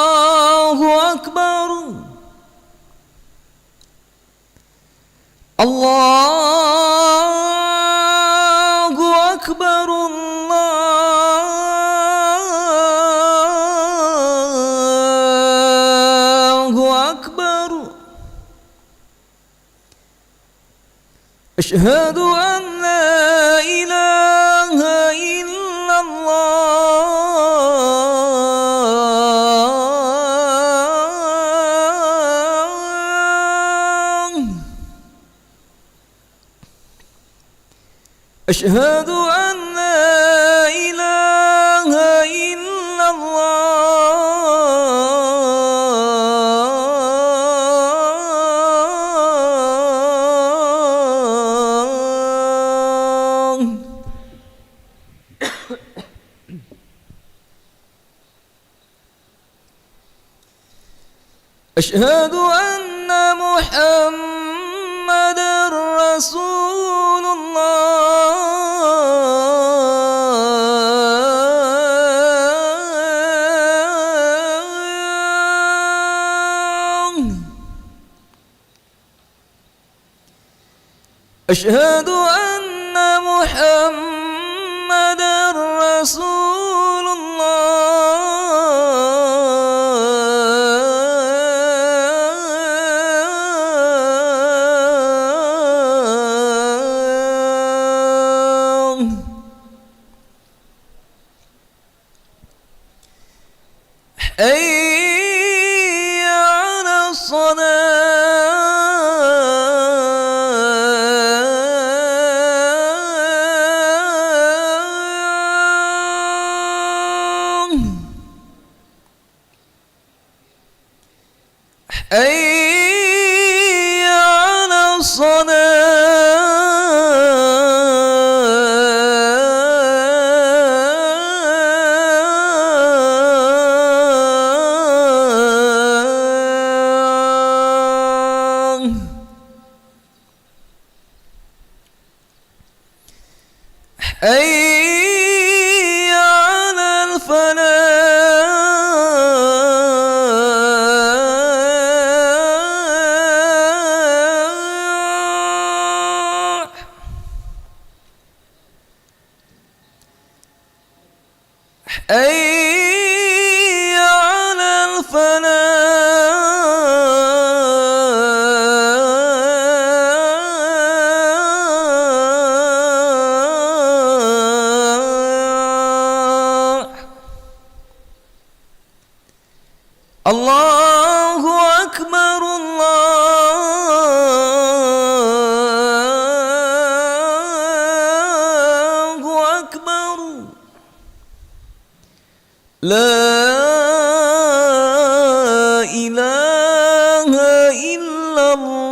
الله أكبر. الله أكبر. الله أكبر. أشهد أن لا إله إلا الله. أشهد أن لا إله إلا الله. أشهد أن محمدًا رسول الله. أشهد أن محمدًا رسول الله. حي على الصلاة. حي على الصلاة. حي على الفلاح. حي على الفلاح. الله أكبر. الله أكبر. لا إله إلا الله.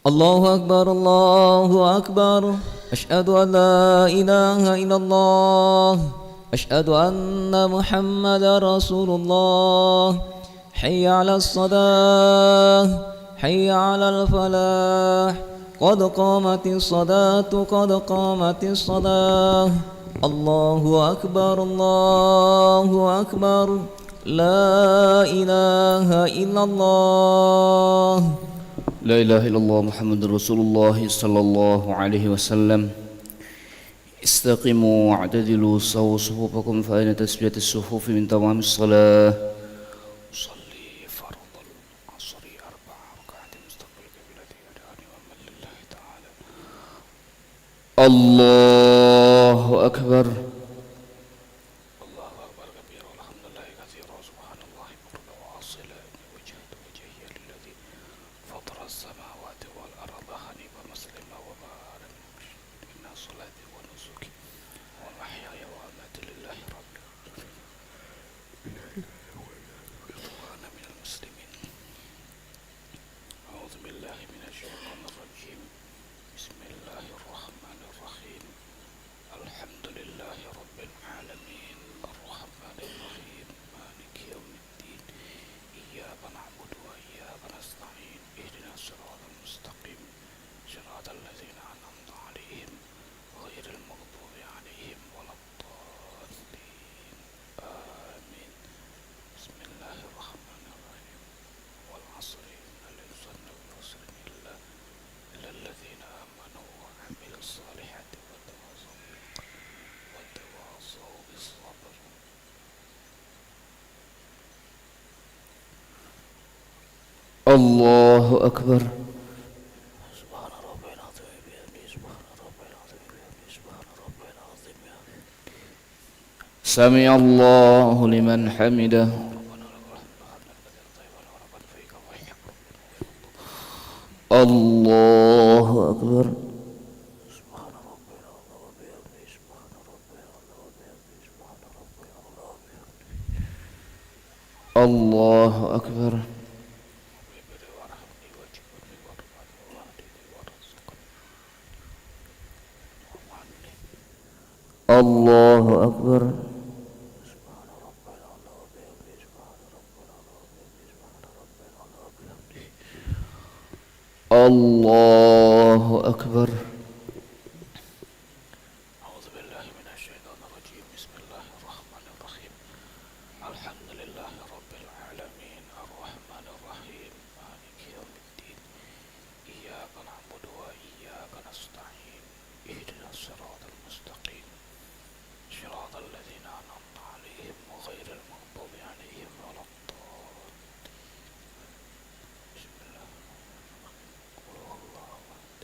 الله أكبر الله أكبر أشهد أن لا إله إلا الله أشهد أن محمدا رسول الله حي على الصلاة حي على الفلاح قد قامت الصلاة قد قامت الصلاة الله أكبر الله أكبر لا إله إلا الله لا إله إلا الله محمد رسول الله صلى الله عليه وسلم استقيموا واعتدلوا سووا صفوفكم فإن تسبية الصفوف من تمام الصلاة صلي فرض العصر 4 ركعات مستقبل قبلتي ودعني ومن لله تعالى الله أكبر الله أكبر كبير والحمد لله كثيرا سبحان الله بكرة وأصيلا وجهت وجهي للذي فطر السماوات والأرض حنيفا مسلما وبارا إن صلاتي ونسكي ومحياي ومماتي لله رب العالمين وأنا من المسلمين أعوذ بالله من الشيطان الرجيم بسم الله الرحمن الرحيم الحمد لله رب العالمين الرحمن الرحيم مالك يوم الدين إياك نعبد وإياك نستعين اهدنا الصراط المستقيم صراط الذين أنعمت عليهم غير المغضوب عليهم ولا الضالين آمين بسم الله الرحمن الرحيم والعصر إن الإنسان لفي خسر إلا الذين آمنوا وعملوا الصالحات وتواصوا بالصبر الله أكبر سبحان ربي العظيم بحمده سبحان ربي العظيم بحمده سبحان ربي العظيم سمع الله لمن حمده الله أكبر سبحان ربي العظيم وبحمده سبحان ربي العظيم وبحمده سبحان ربي العظيم الله أكبر الله أكبر سبحان ربي العظيم وبحمده سبحان ربي العظيم الله أكبر أعوذ بالله من الشيطان الرجيم بسم الله الرحمن الرحيم الحمد لله رب العالمين الرحمن الرحيم مالك يوم الدين إياك نعبد وإياك نستعين اهدنا الصراط المستقيم صراط الذين أنعمت عليهم غير المغضوب عليهم ولا الضالين بسم الله قل هو الله أحد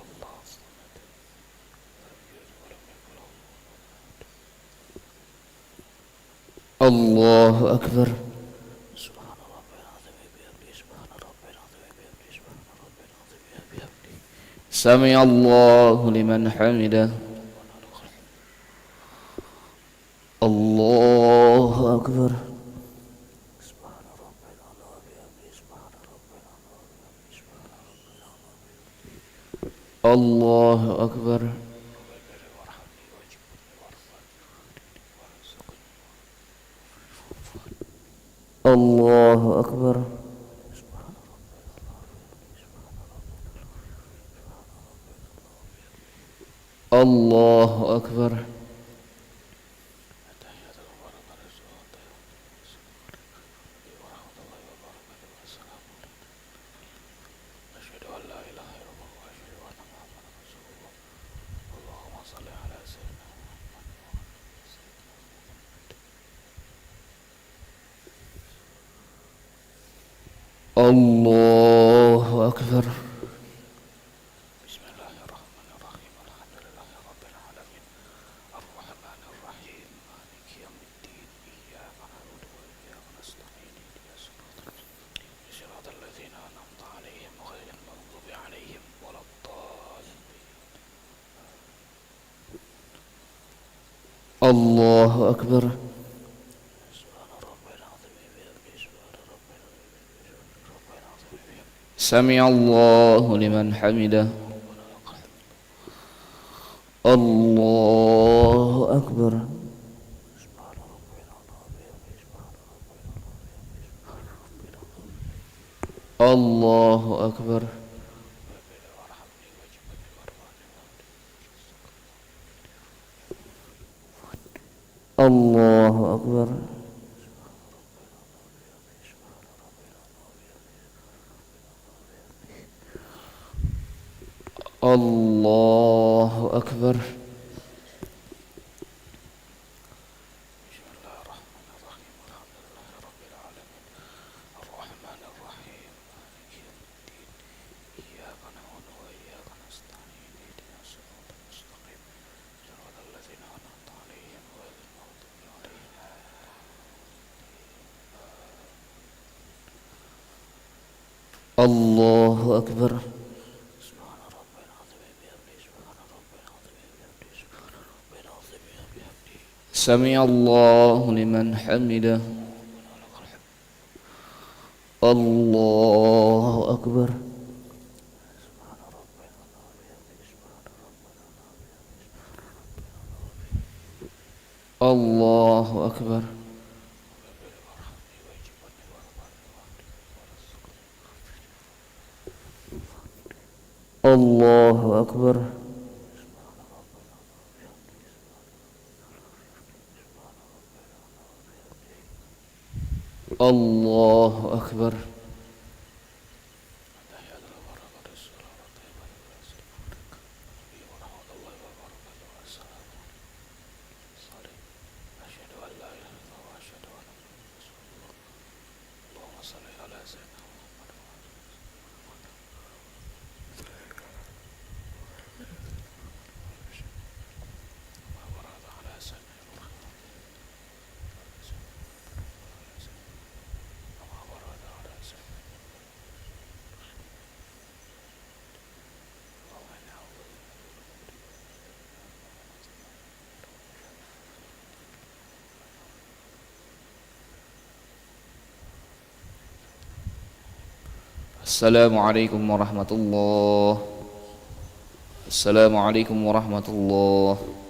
الله الصمد لم يلد ولم يكن له الله أكبر سبحان ربي العظيم بحمده سبحان ربي العظيم بحمده سبحان ربي العظيم بحمده سمع الله لمن حمده الله أكبر سبحان ربي العظيم وبحمده سبحان ربي العظيم وبحمده سبحان ربي العظيم الله أكبر الله أكبر سبحان ربي الله أكبر الله أكبر بسم الله الرحمن الرحيم الحمد لله رب العالمين الرحمن الرحيم مالك يوم الدين إياك نعبد وإياك نستعين اهدنا صراط الذين أنعمت عليهم غير المغضوب عليهم ولا الضالين الله أكبر سمع الله لمن حمده الله أكبر الله أكبر الله أكبر الله أكبر الله أكبر سمع الله لمن حمده الله أكبر الله أكبر الله أكبر الله أكبر Assalamualaikum warahmatullahi wabarakatuh. Assalamualaikum warahmatullahi